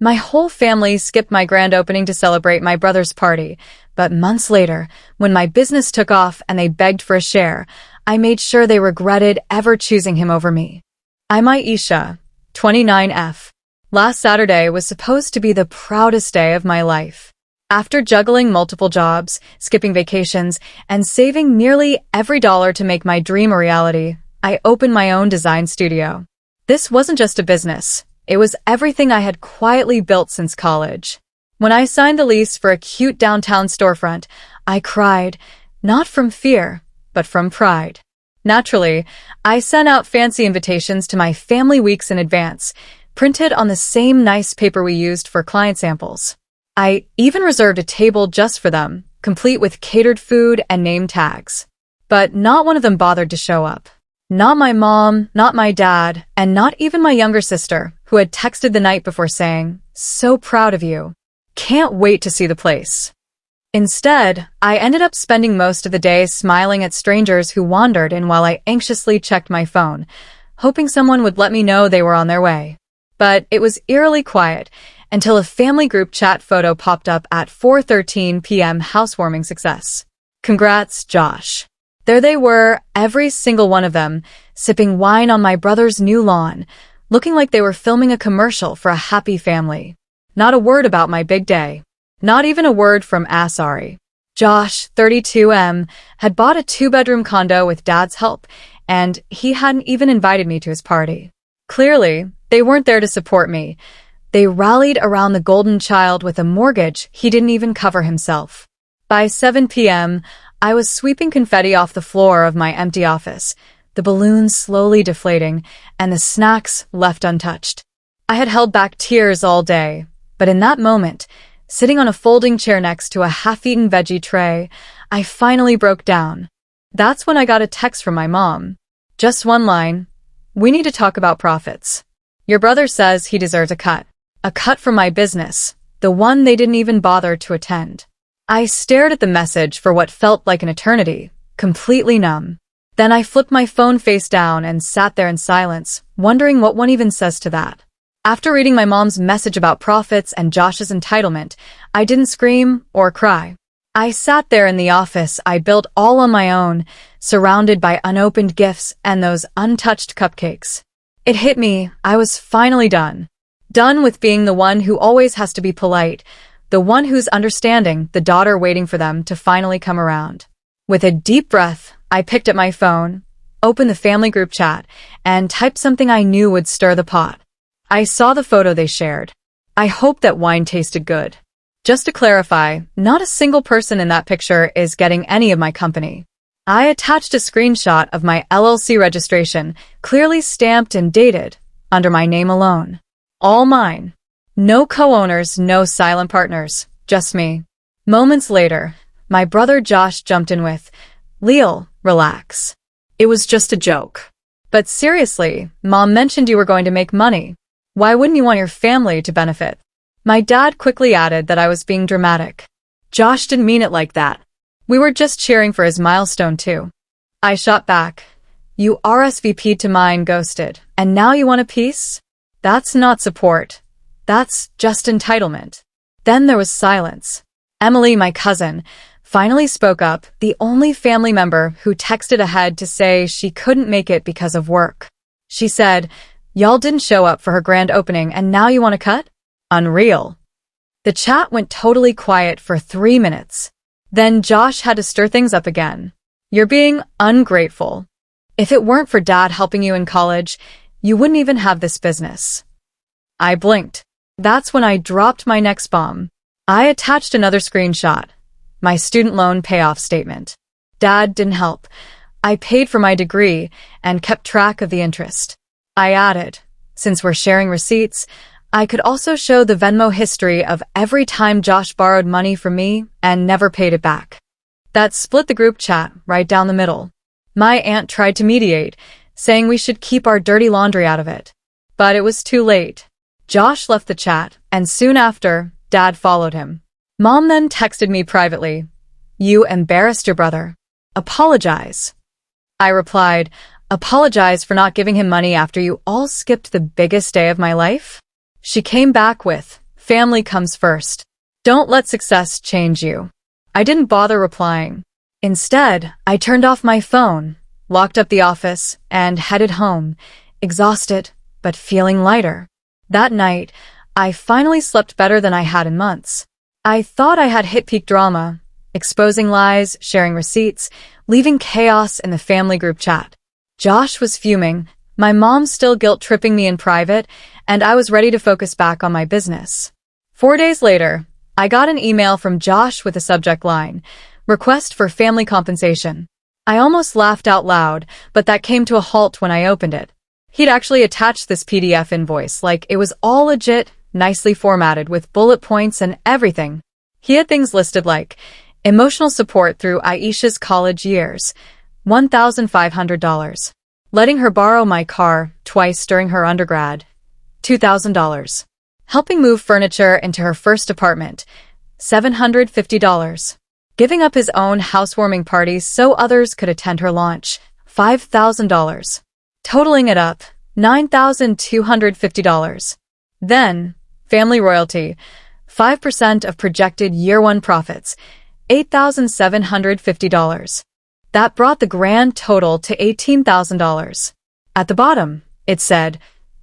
My whole family skipped my grand opening to celebrate my brother's party, but months later, when my business took off and they begged for a share, I made sure they regretted ever choosing him over me. I'm Aisha, 29F. Last Saturday was supposed to be the proudest day of my life. After juggling multiple jobs, skipping vacations, and saving nearly every dollar to make my dream a reality, I opened my own design studio. This wasn't just a business. It was everything I had quietly built since college. When I signed the lease for a cute downtown storefront, I cried, not from fear, but from pride. Naturally, I sent out fancy invitations to my family weeks in advance, printed on the same nice paper we used for client samples. I even reserved a table just for them, complete with catered food and name tags. But not one of them bothered to show up. Not my mom, not my dad, and not even my younger sister, who had texted the night before saying, "So proud of you. Can't wait to see the place." Instead, I ended up spending most of the day smiling at strangers who wandered in while I anxiously checked my phone, hoping someone would let me know they were on their way. But it was eerily quiet until a family group chat photo popped up at 4:13 p.m. housewarming success. Congrats, Josh. There they were, every single one of them, sipping wine on my brother's new lawn, looking like they were filming a commercial for a happy family. Not a word about my big day. Not even a word from Asari. Josh, 32M, had bought a 2-bedroom condo with Dad's help, and he hadn't even invited me to his party. Clearly, they weren't there to support me. They rallied around the golden child with a mortgage he didn't even cover himself. By 7 p.m., I was sweeping confetti off the floor of my empty office, the balloons slowly deflating, and the snacks left untouched. I had held back tears all day, but in that moment, sitting on a folding chair next to a half-eaten veggie tray, I finally broke down. That's when I got a text from my mom. Just one line. "We need to talk about profits. Your brother says he deserves a cut. A cut from my business, the one they didn't even bother to attend." I stared at the message for what felt like an eternity, completely numb. Then I flipped my phone face down and sat there in silence, wondering what one even says to that. After reading my mom's message about profits and Josh's entitlement, I didn't scream or cry. I sat there in the office I built all on my own, surrounded by unopened gifts and those untouched cupcakes. It hit me, I was finally done. Done with being the one who always has to be polite, the one who's understanding the daughter waiting for them to finally come around. With a deep breath, I picked up my phone, opened the family group chat, and typed something I knew would stir the pot. I saw the photo they shared. I hoped that wine tasted good. Just to clarify, not a single person in that picture is getting any of my company. I attached a screenshot of my LLC registration, clearly stamped and dated, under my name alone. All mine. No co-owners, no silent partners, just me. Moments later, my brother Josh jumped in with, "Leal, relax. It was just a joke. But seriously, Mom mentioned you were going to make money. Why wouldn't you want your family to benefit?" My dad quickly added that I was being dramatic. Josh didn't mean it like that. We were just cheering for his milestone too. I shot back. "You RSVP'd to mine, ghosted, and now you want a piece? That's not support. That's just entitlement." Then there was silence. Emily, my cousin, finally spoke up, the only family member who texted ahead to say she couldn't make it because of work. She said, "Y'all didn't show up for her grand opening and now you want to cut? Unreal." The chat went totally quiet for 3 minutes. Then Josh had to stir things up again. "You're being ungrateful. If it weren't for Dad helping you in college, you wouldn't even have this business." I blinked. That's when I dropped my next bomb. I attached another screenshot. My student loan payoff statement. Dad didn't help. I paid for my degree and kept track of the interest. I added, since we're sharing receipts, I could also show the Venmo history of every time Josh borrowed money from me and never paid it back. That split the group chat right down the middle. My aunt tried to mediate, saying we should keep our dirty laundry out of it. But it was too late. Josh left the chat, and soon after, Dad followed him. Mom then texted me privately, "You embarrassed your brother. Apologize." I replied, "Apologize for not giving him money after you all skipped the biggest day of my life?" She came back with, Family comes first. Don't let success change you. I didn't bother replying. Instead, I turned off my phone, locked up the office, and headed home, exhausted, but feeling lighter. That night, I finally slept better than I had in months. I thought I had hit peak drama, exposing lies, sharing receipts, leaving chaos in the family group chat. Josh was fuming, my mom still guilt-tripping me in private, and I was ready to focus back on my business. 4 days later, I got an email from Josh with a subject line, "Request for family compensation." I almost laughed out loud, but that came to a halt when I opened it. He'd actually attached this PDF invoice like it was all legit, nicely formatted with bullet points and everything. He had things listed like emotional support through Aisha's college years, $1,500. Letting her borrow my car twice during her undergrad, $2,000. Helping move furniture into her first apartment, $750. Giving up his own housewarming parties so others could attend her launch, $5,000. Totaling it up, $9,250. Then, family royalty, 5% of projected year-one profits, $8,750. That brought the grand total to $18,000. At the bottom, it said,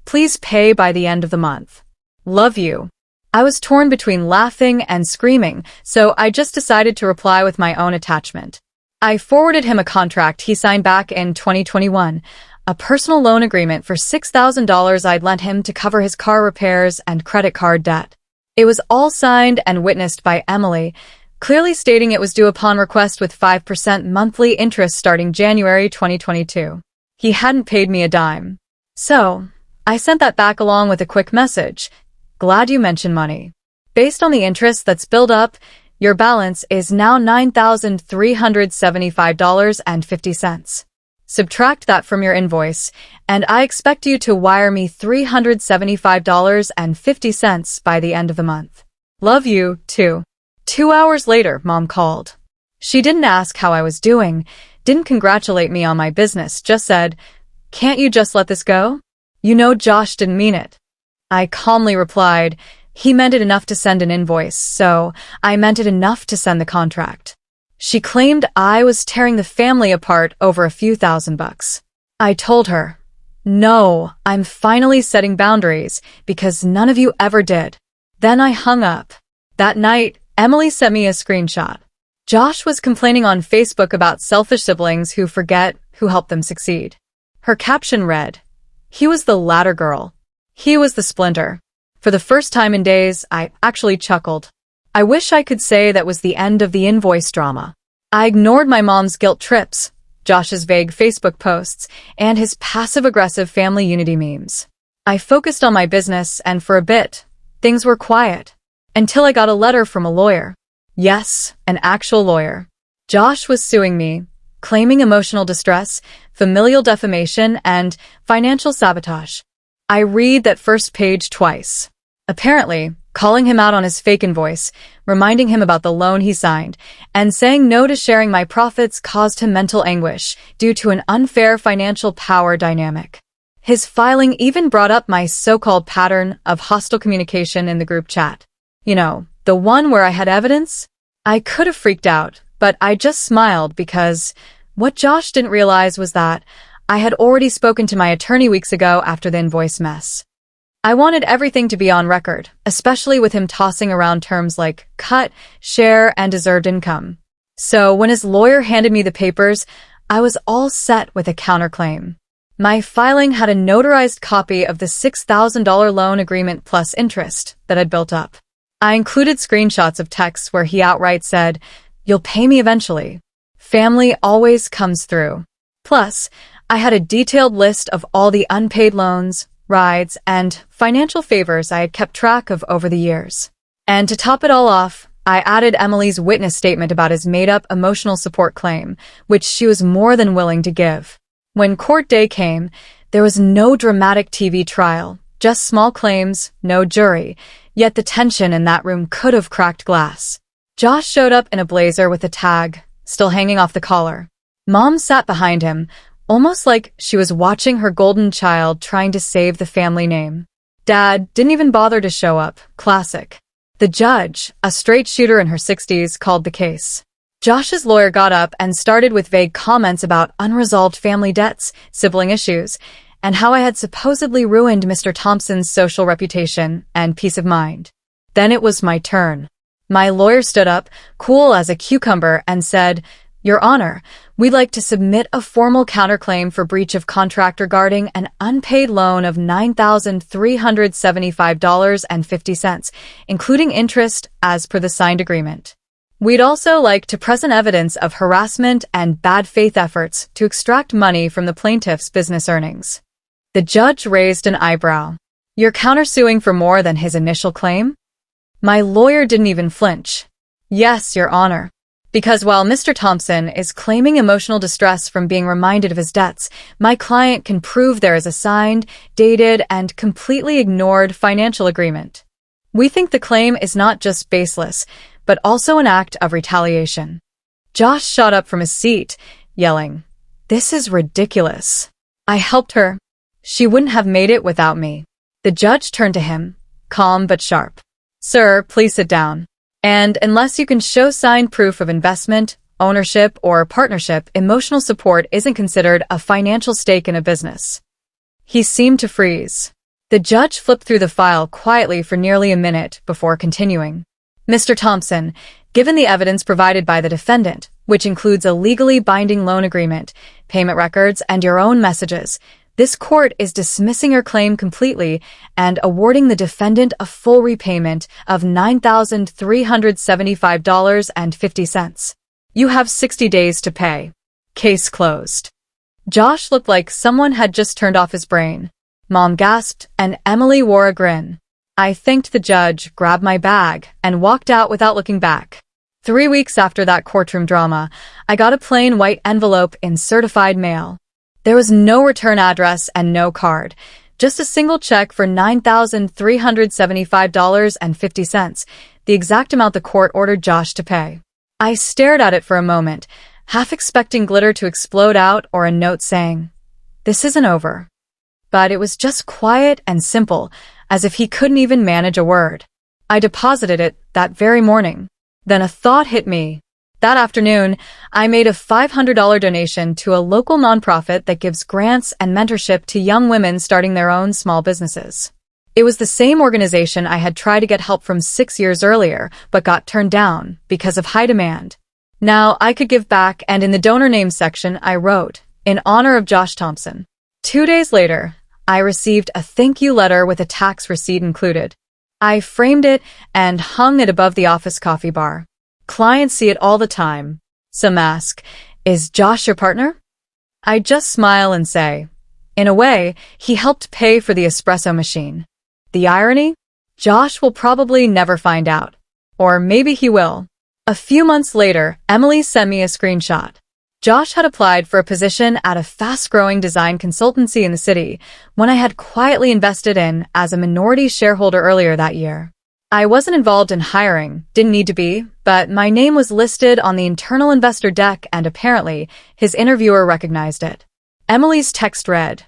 "Please pay by the end of the month. Love you." I was torn between laughing and screaming, so I just decided to reply with my own attachment. I forwarded him a contract he signed back in 2021, a personal loan agreement for $6,000 I'd lent him to cover his car repairs and credit card debt. It was all signed and witnessed by Emily, clearly stating it was due upon request with 5% monthly interest starting January 2022. He hadn't paid me a dime. So, I sent that back along with a quick message. "Glad you mentioned money. Based on the interest that's built up, your balance is now $9,375.50. Subtract that from your invoice, and I expect you to wire me $375.50 by the end of the month. Love you, too." 2 hours later, Mom called. She didn't ask how I was doing, didn't congratulate me on my business, just said, "Can't you just let this go? You know Josh didn't mean it." I calmly replied, "He meant it enough to send an invoice, so I meant it enough to send the contract." She claimed I was tearing the family apart over a few $1,000. I told her, "No, I'm finally setting boundaries because none of you ever did." Then I hung up. That night, Emily sent me a screenshot. Josh was complaining on Facebook about selfish siblings who forget who helped them succeed. Her caption read, "He was the ladder girl. He was the splinter." For the first time in days, I actually chuckled. I wish I could say that was the end of the invoice drama. I ignored my mom's guilt trips, Josh's vague Facebook posts, and his passive-aggressive family unity memes. I focused on my business, and for a bit, things were quiet. Until I got a letter from a lawyer. Yes, an actual lawyer. Josh was suing me, claiming emotional distress, familial defamation, and financial sabotage. I read that first page twice. Apparently, calling him out on his fake invoice, reminding him about the loan he signed, and saying no to sharing my profits caused him mental anguish due to an unfair financial power dynamic. His filing even brought up my so-called pattern of hostile communication in the group chat. You know, the one where I had evidence? I could have freaked out, but I just smiled because what Josh didn't realize was that I had already spoken to my attorney weeks ago after the invoice mess. I wanted everything to be on record, especially with him tossing around terms like cut, share, and deserved income. So when his lawyer handed me the papers, I was all set with a counterclaim. My filing had a notarized copy of the $6,000 loan agreement plus interest that had built up. I included screenshots of texts where he outright said, "You'll pay me eventually. Family always comes through." Plus, I had a detailed list of all the unpaid loans, rides, and financial favors I had kept track of over the years. And to top it all off, I added Emily's witness statement about his made-up emotional support claim, which she was more than willing to give. When court day came, there was no dramatic TV trial, just small claims, no jury, yet the tension in that room could have cracked glass. Josh showed up in a blazer with a tag, still hanging off the collar. Mom sat behind him, almost like she was watching her golden child trying to save the family name. Dad didn't even bother to show up, classic. The judge, a straight shooter in her 60s, called the case. Josh's lawyer got up and started with vague comments about unresolved family debts, sibling issues, and how I had supposedly ruined Mr. Thompson's social reputation and peace of mind. Then it was my turn. My lawyer stood up, cool as a cucumber, and said, "Your Honor, we'd like to submit a formal counterclaim for breach of contract regarding an unpaid loan of $9,375.50, including interest as per the signed agreement. We'd also like to present evidence of harassment and bad faith efforts to extract money from the plaintiff's business earnings." The judge raised an eyebrow. "You're countersuing for more than his initial claim?" My lawyer didn't even flinch. "Yes, Your Honor. Because while Mr. Thompson is claiming emotional distress from being reminded of his debts, my client can prove there is a signed, dated, and completely ignored financial agreement. We think the claim is not just baseless, but also an act of retaliation." Josh shot up from his seat, yelling, "This is ridiculous. I helped her. She wouldn't have made it without me." The judge turned to him, calm but sharp. "Sir, please sit down. And unless you can show signed proof of investment, ownership, or partnership, emotional support isn't considered a financial stake in a business." He seemed to freeze. The judge flipped through the file quietly for nearly a minute before continuing. "Mr. Thompson, given the evidence provided by the defendant, which includes a legally binding loan agreement, payment records, and your own messages, this court is dismissing your claim completely and awarding the defendant a full repayment of $9,375.50. You have 60 days to pay. Case closed." Josh looked like someone had just turned off his brain. Mom gasped, and Emily wore a grin. I thanked the judge, grabbed my bag, and walked out without looking back. 3 weeks after that courtroom drama, I got a plain white envelope in certified mail. There was no return address and no card, just a single check for $9,375.50, the exact amount the court ordered Josh to pay. I stared at it for a moment, half expecting glitter to explode out or a note saying, "This isn't over." But it was just quiet and simple, as if he couldn't even manage a word. I deposited it that very morning. Then a thought hit me. That afternoon, I made a $500 donation to a local nonprofit that gives grants and mentorship to young women starting their own small businesses. It was the same organization I had tried to get help from 6 years earlier, but got turned down because of high demand. Now I could give back, and in the donor name section I wrote, "In honor of Josh Thompson." 2 days later, I received a thank you letter with a tax receipt included. I framed it and hung it above the office coffee bar. Clients see it all the time. Some ask, "Is Josh your partner?" I just smile and say, "In a way, he helped pay for the espresso machine." The irony? Josh will probably never find out. Or maybe he will. A few months later, Emily sent me a screenshot. Josh had applied for a position at a fast-growing design consultancy in the city, one I had quietly invested in as a minority shareholder earlier that year. I wasn't involved in hiring, didn't need to be, but my name was listed on the internal investor deck and apparently his interviewer recognized it. Emily's text read,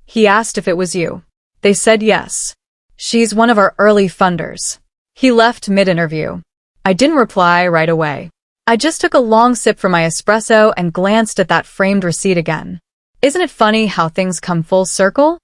"He asked if it was you. They said yes. She's one of our early funders." He left mid-interview. I didn't reply right away. I just took a long sip from my espresso and glanced at that framed receipt again. Isn't it funny how things come full circle?